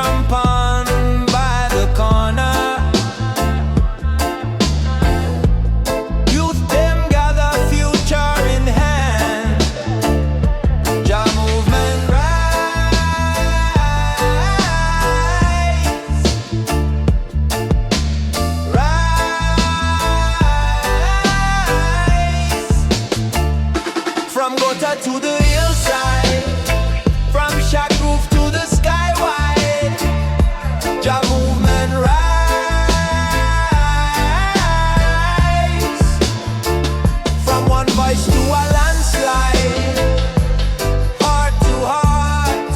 jump on by the corner. Youth them gather future in hand. Jah movement rise, rise. From gutter to the hillside, from shack roof to the sky wide. Jah movement rise. From one voice to a landslide, heart to heart,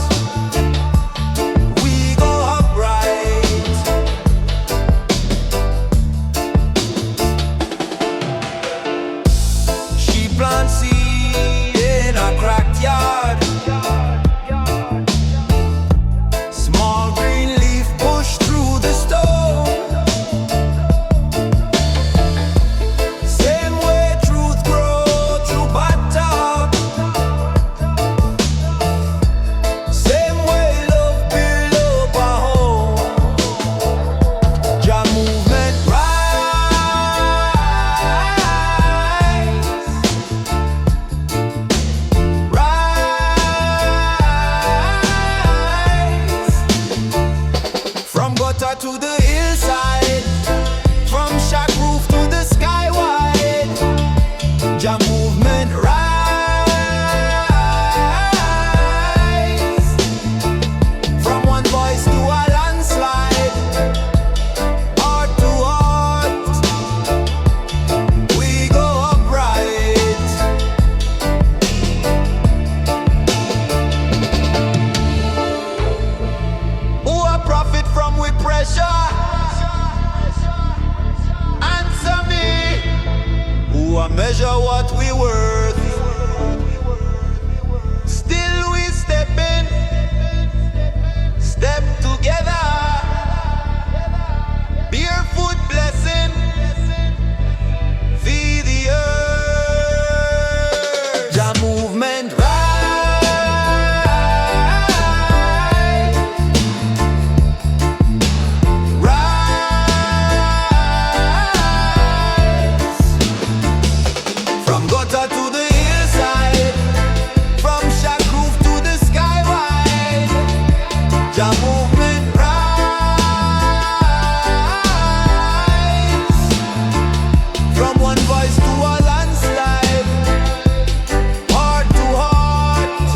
we go upright. She plants seed in a cracked yard. Small green leaf push through the stone. Same way truth grows through bad talk. Same way love build up a home. Jah movement rise, rise. From gutter to the hillside, from shack roof to the sky wide. Jah movement rise. From one voice to a landslide, heart to heart, we go upright. Who a profit from we pressure? Answer me. Who a measure what we worth? Still we step in, step together. Barefoot blessing, feed the earth. Jah movement rise, rise. From gutter to the hillside, from shack roof to the sky wide. Jah movement rise. From one voice to a landslide, heart to heart,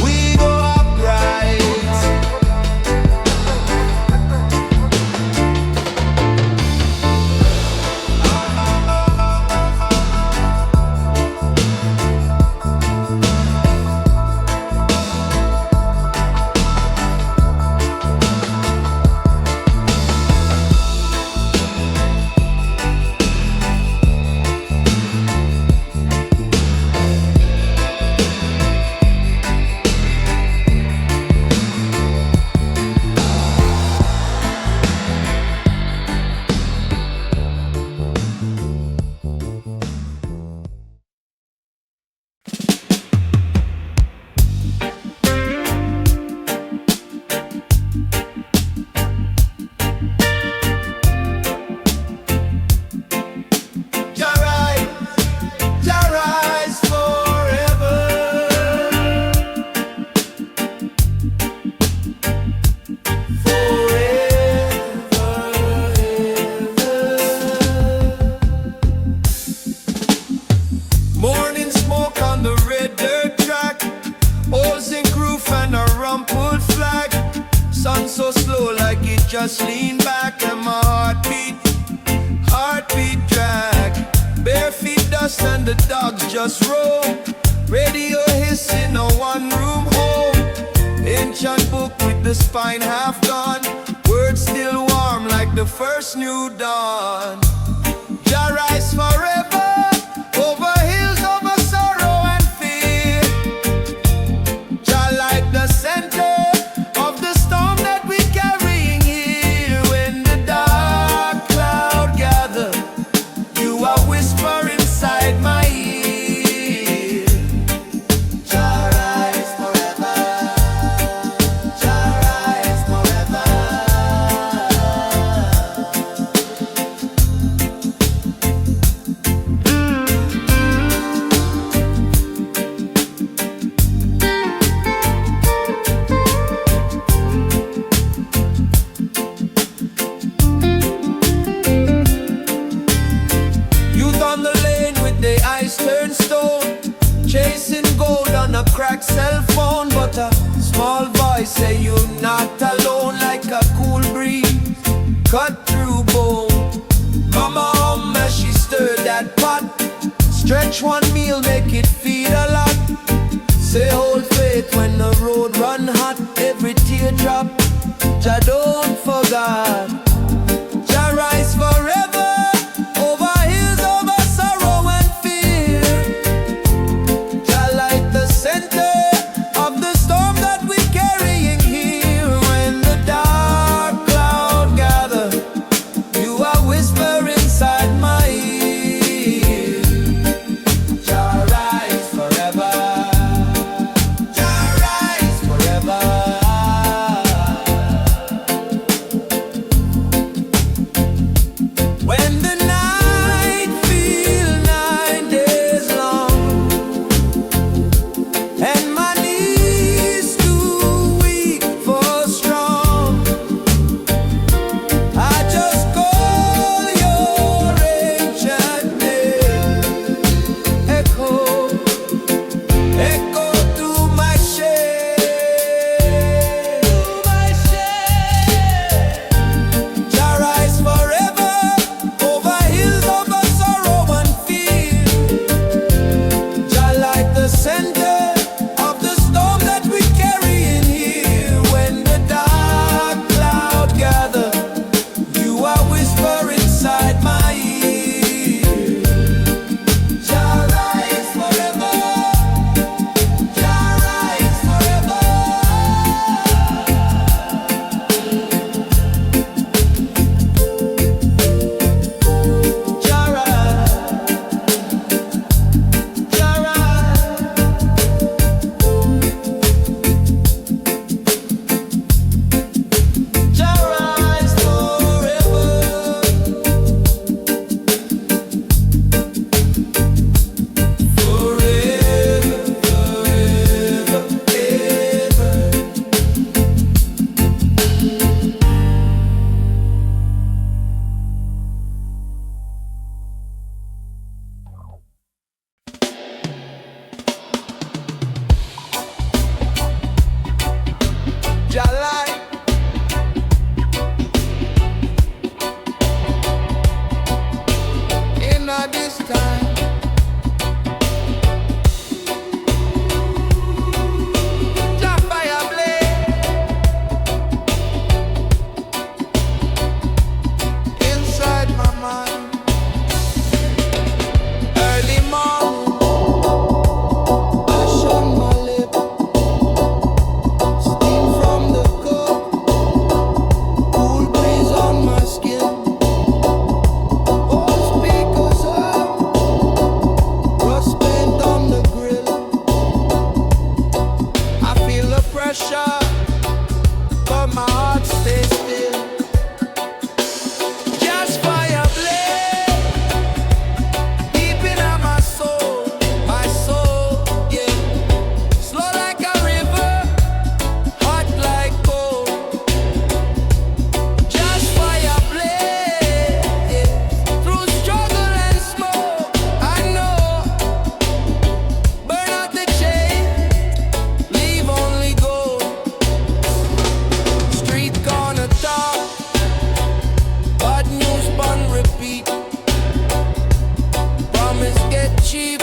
we go upright. Jah rise forever. Morning smoke on the red dirt track, O's and roof and a rumpled flag. Sun so slow like it just leaned back, and my heartbeat drag. Bare feet dust and the dogs just roam. Radio hissing a one-room home. Ancient book with the spine half gone. Words still warm like the first new dawn. Jah rise forever, over hills, over sorrow and fear. Jah light the center of the storm that we carrying here. When the dark cloud gather, you are whisper inside my ear. Jah rise forever, Jah rise. Fresh one meal make it feed a lot. Say hold faith when the road run hot. Every teardrop, Jah don't forget. Jah rise forever, over hills, over sorrow and fear. Jah light the center of the storm that we carrying here. When the dark cloud gather, you are whisper inside my ear. Jah rise forever. Jah rise forever. When the night feel 9 days long, and my knees too weak for strong, I just call your ancient name. Echo, echo through my shade. Jah rise forever, over hills, over sorrow and fear. Jah light the center of the storm that we carry in here. When the dark cloud gather, you are whisper inside my ear. Jah rise forever. Jah rise forever. Jah rise. Jah rise. Jah rise forever. Forever, forever, ever. Jah light. In this time, Jah fire blaze inside my mind. Early morning, ash on my lip, steam from the cup, cool breeze on my skin. All speakers up, rust paint on the grill. I feel the pressure, but my heart stays still. Just fire blaze deep in my soul, yeah. Slow like a river, hot like coal. Just fire blaze, yeah. Through struggle and smoke, I know. Burn out the chain, leave only gold. Street gonna talk, bad news on repeat. Promise get cheap,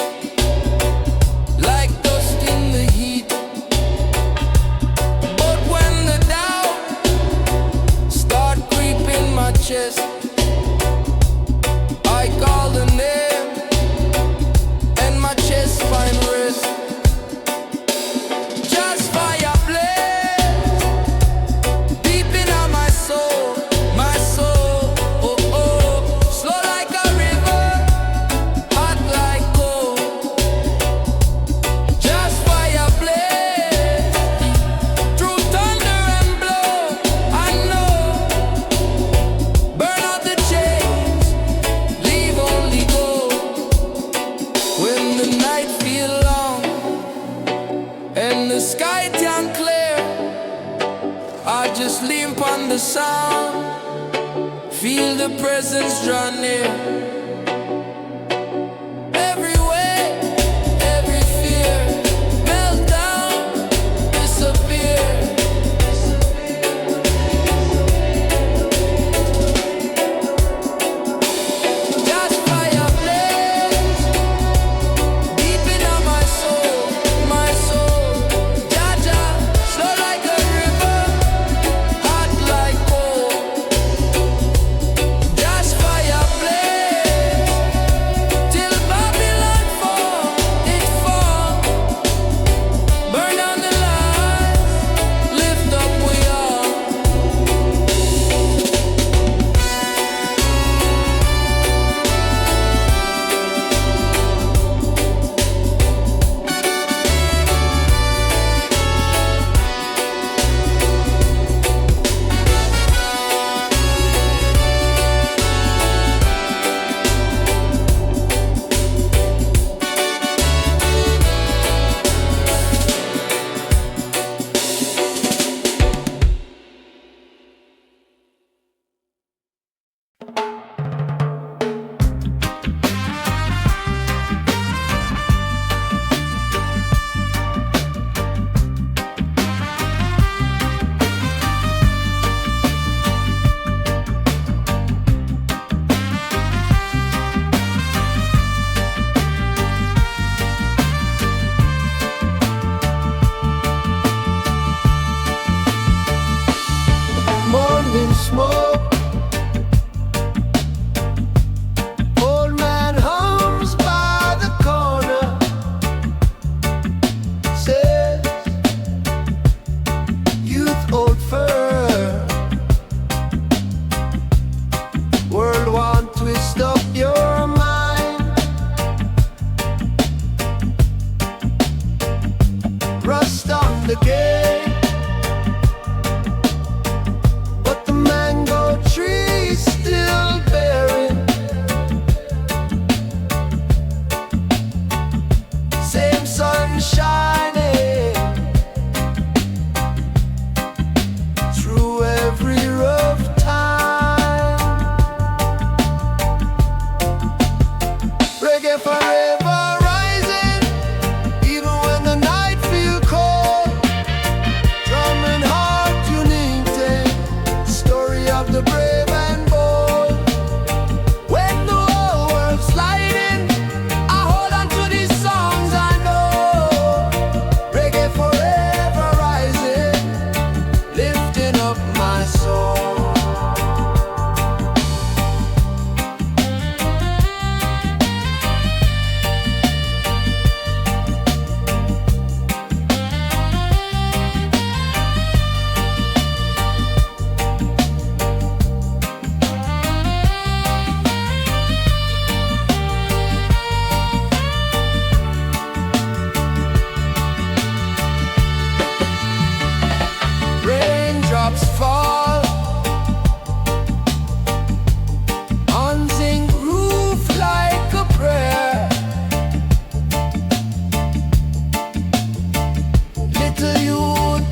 like dust in the heat. But when the doubt start creeping my chest, I call the name, and my chest find rest. Just fire blaze deep in my soul, oh oh. Slow like a river, hot like coal. Just fire blaze through thunder and blow, I know. Burn out the chains, leave only gold. When the night feel long and the sky tan clear, I just limp on the sound, feel the presence draw near. Every way, every fear, melt down, disappear. Just fire blaze smoke. Old man hums by the corner, says, youth old fur. World won't twist up your mind. Rust on the gate, but the mango tree's still bearing. Same sun shining through every rough time. Reggae forever rising, even when the night feels cold. Drum and heart unite, story of the brave and bold. When the whole world's sliding, I hold on to these songs I know. Reggae forever rising, lifting up my soul. Raindrops fall on zinc roof like a prayer. Little you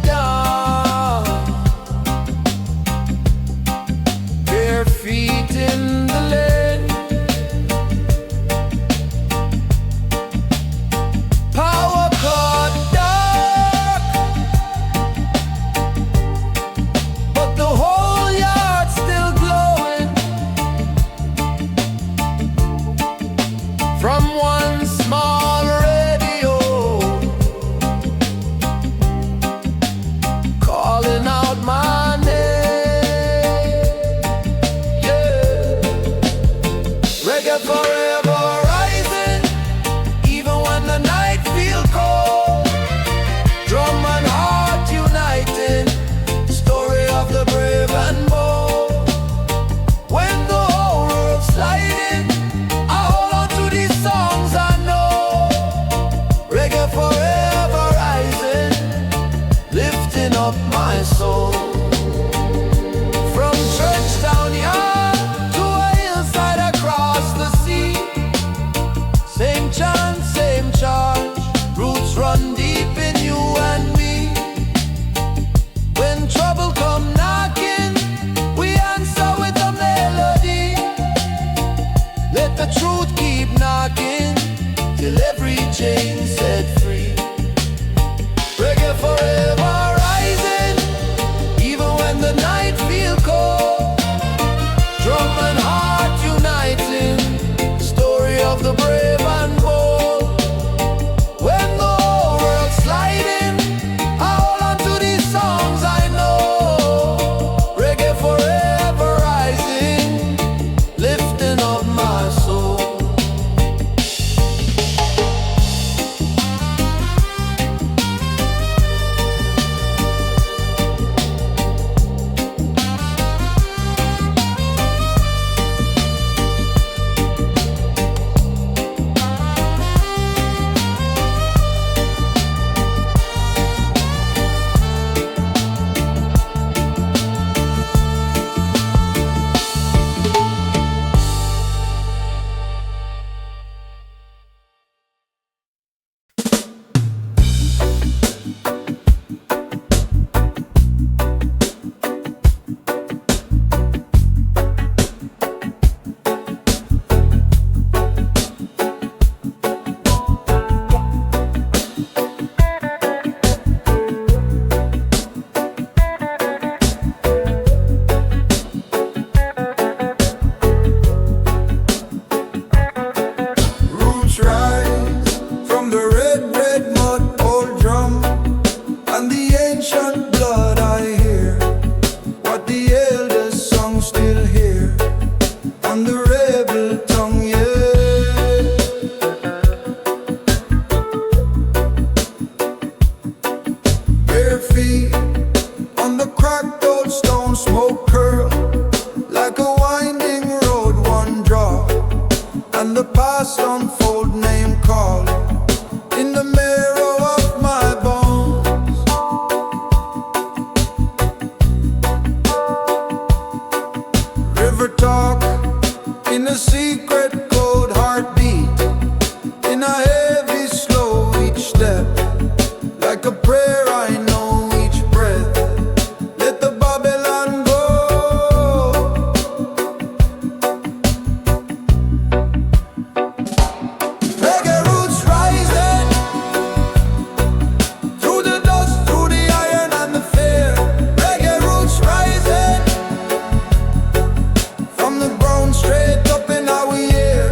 down, bare feet in the lane. Power cut dark, cold stone smoke curl like a winding road, one draw, and the past unfold, name call in the marrow of my bones. River talk in a secret cold heartbeat, in a heavy slow each step, like a prayer I know each breath. Let the Babylon go. Reggae roots rising through the dust, through the iron and the fear. Reggae roots rising from the ground straight up in our ear.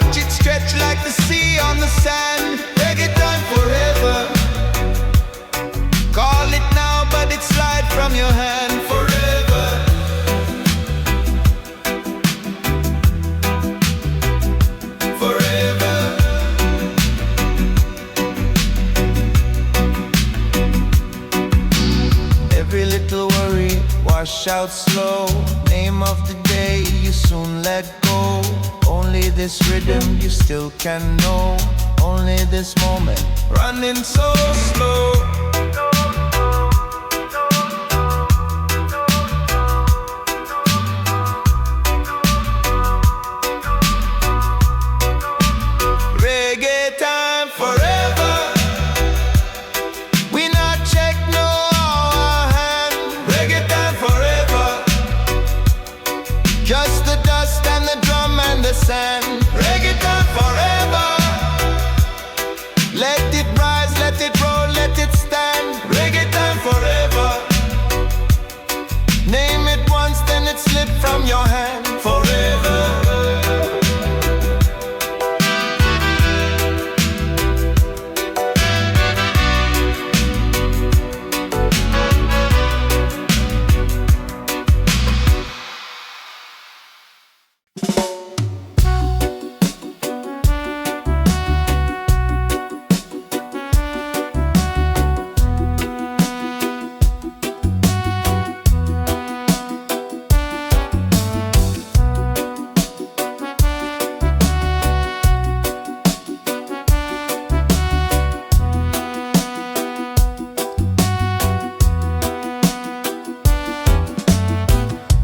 watch it stretch like the sea on the sand. Reggae time forever. Call it now, but it slide from your hand forever. Forever. Every little worry wash out slow. Name of the day you soon let go. Only this rhythm you still can know. Only this moment running so slow. Reggae time forever. We not check no our hand. Reggae time forever. Just the dust and the drum and the sand. Reggae time forever. Let it rise, let it roll, let it stand. Reggae time forever. Name it once, then it slip from your hand forever.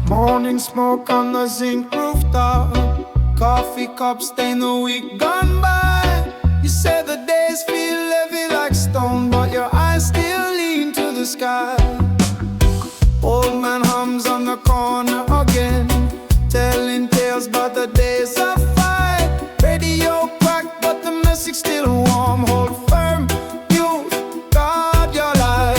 Morning smoke on the zinc rooftop. Coffee cup stain the week gone by. You say the days feel heavy like stone, but your eyes still lean to the sky. Old man hums on the corner again, telling tales about the days of fight. Radio cracked, but the message still warm. Hold firm, youth, guard your light.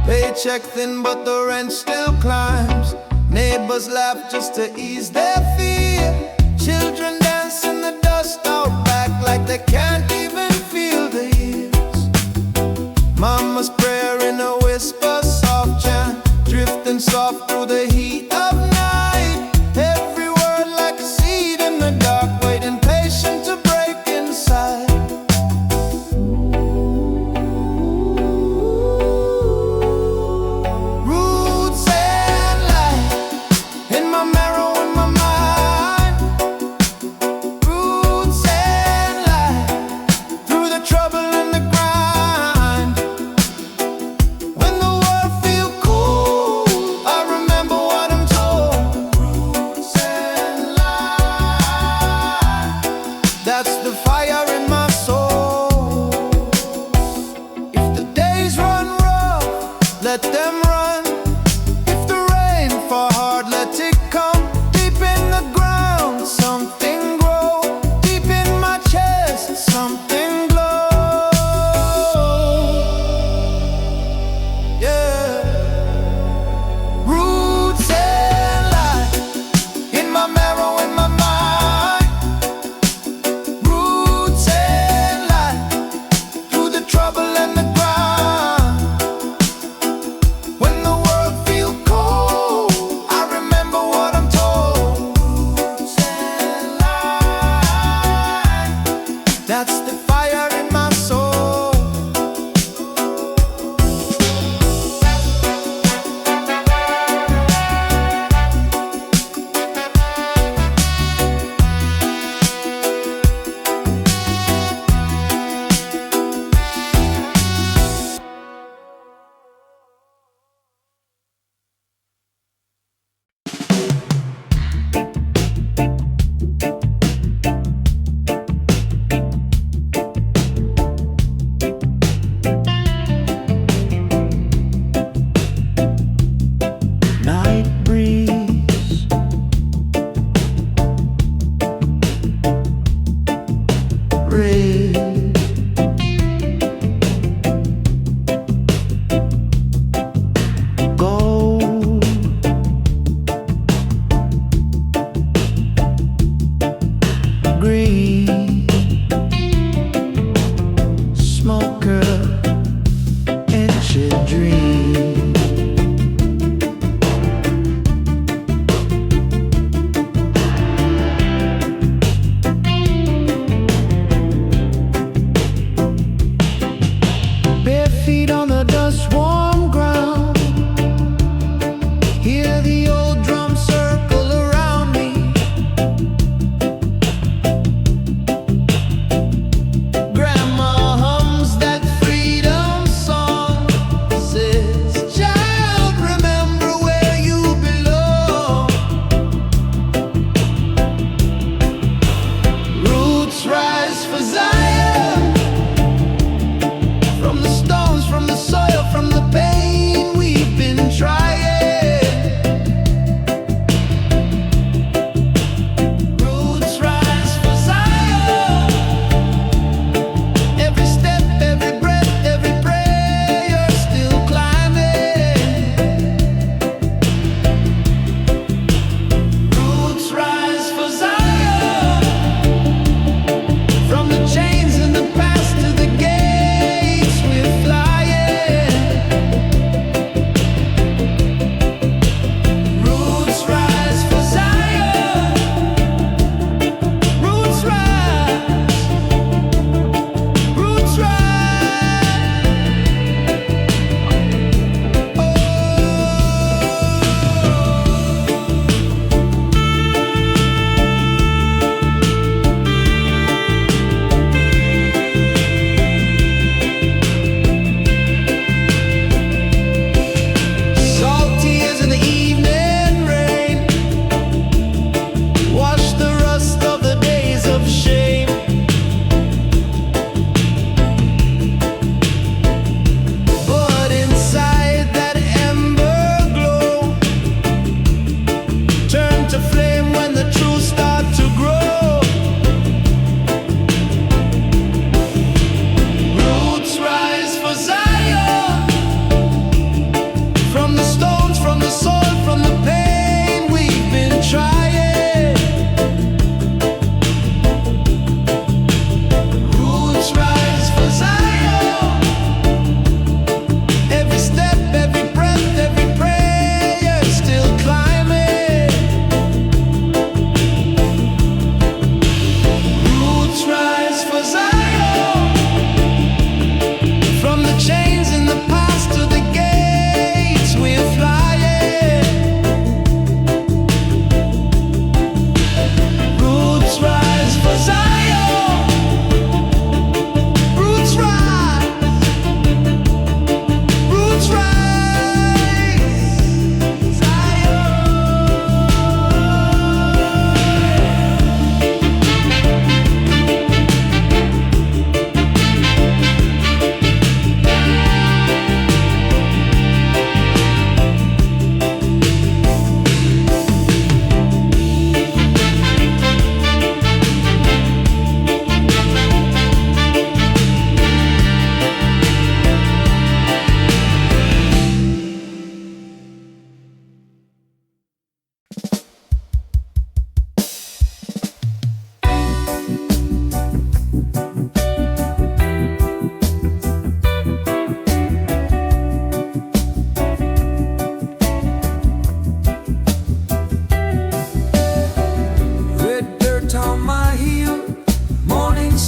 Paycheck thin, but the rent still climbs. Neighbors laugh just to ease their fear. Children dance in the dust out back like they can't even feel the years. Mama's prayer in a whisper, soft chant, drifting soft through the heat of night. Every word like a seed in the dark, waiting patient to break inside.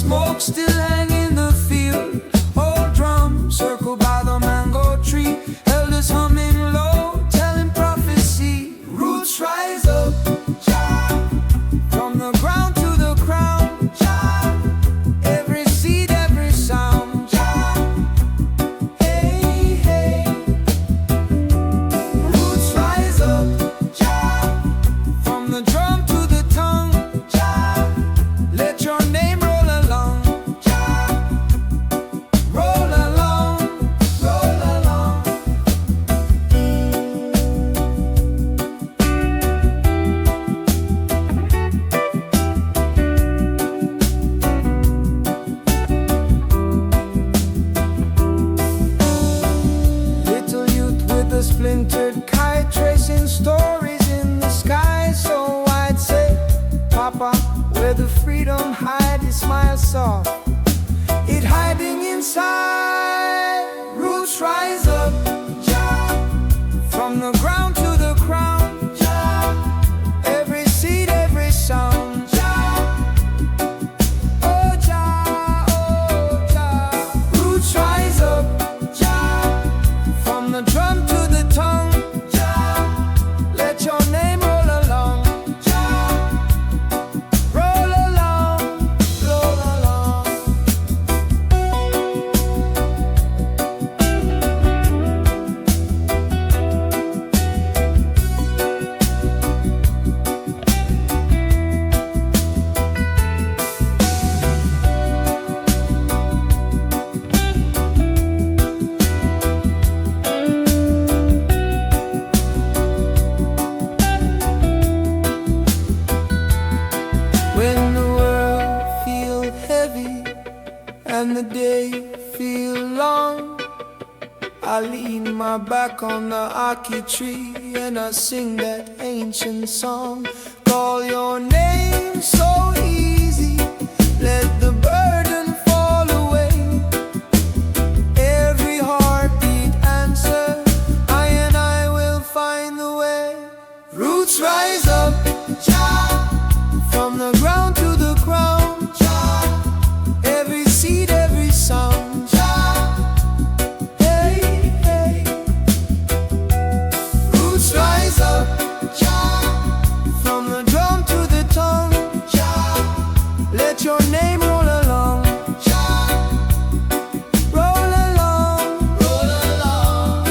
smoke still hang in the field. Old drum circled by the mango tree, elders humming low, telling prophecy. Roots rise up, Jah, from the ground to the crown, Jah. Every seed, every sound, Jah. Hey, hey. Roots rise up, Jah, from the drum to the tongue, Jah. Let your name roll along, Jah. Roll along, roll along. Little youth with a splintered kite, tracing stories in the sky. So I'd say, Papa, where the freedom hide, his smile soft, it hiding inside. Roots rise up, Jah, from the ground to the crown, Jah. Every seed, every sound, Jah. Oh Jah, oh Jah. Roots rise up, Jah, from the drum to the tongue, Jah. Let your name roll along, Jah. Roll along, roll along. When the world feels heavy and the day feel long, I lean my back on the aki tree and I sing that ancient song. Call your name so easy, let the burden fall away. Every heartbeat answer, I and I will find the way. Roots rise up, Jah, from the ground to the crown, Jah. Every seed, every sound, Jah. Hey, hey. Roots rise up, Jah, from the drum to the tongue, Jah. Let your name roll along, Jah. Roll along, roll along.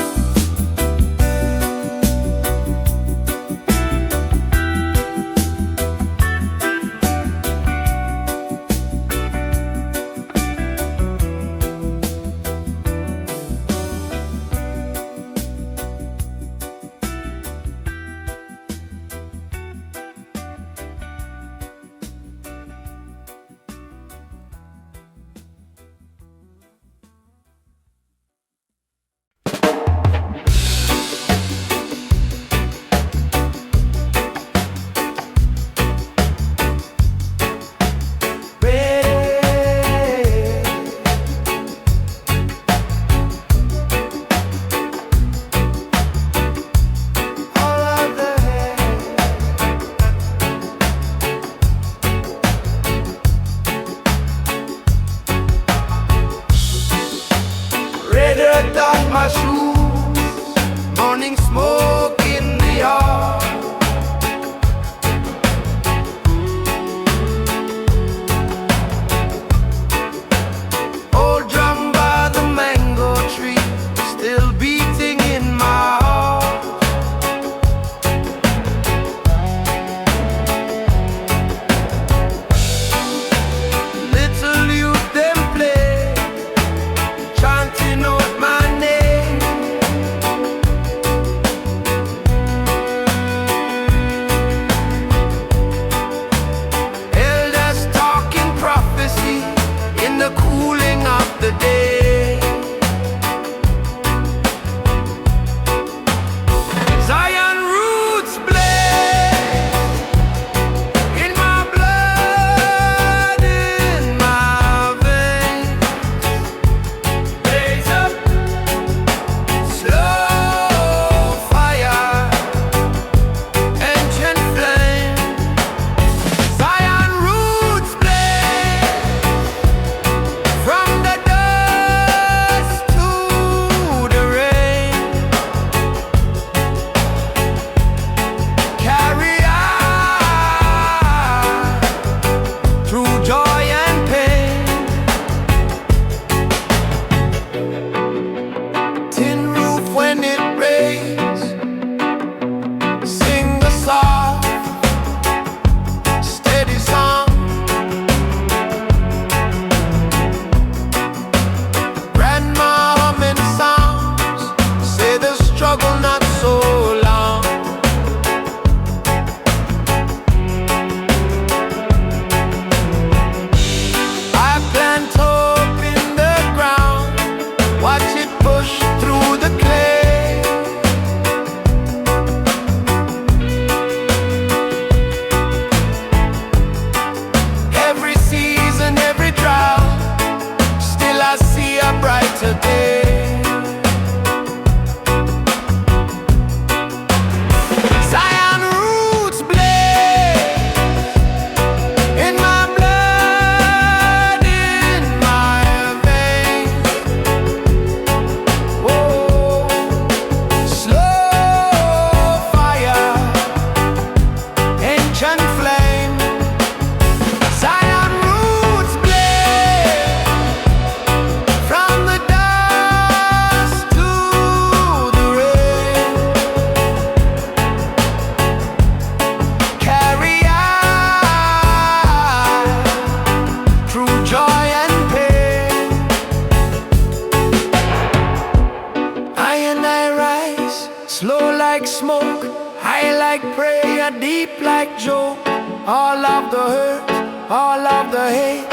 a deep like joke. All of the hurt, all of the hate,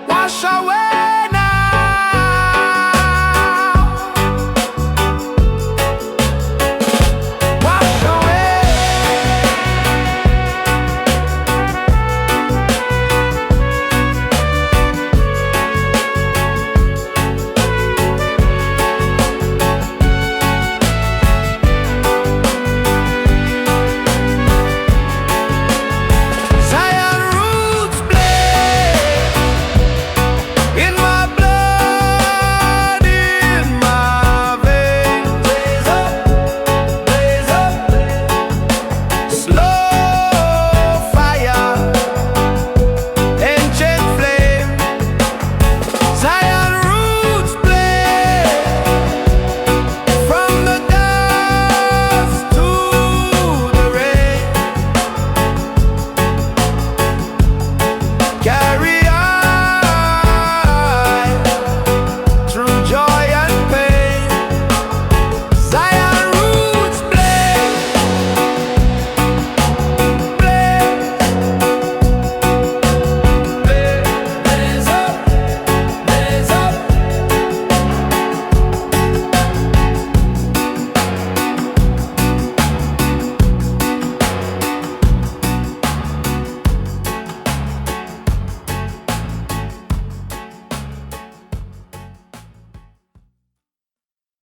wash away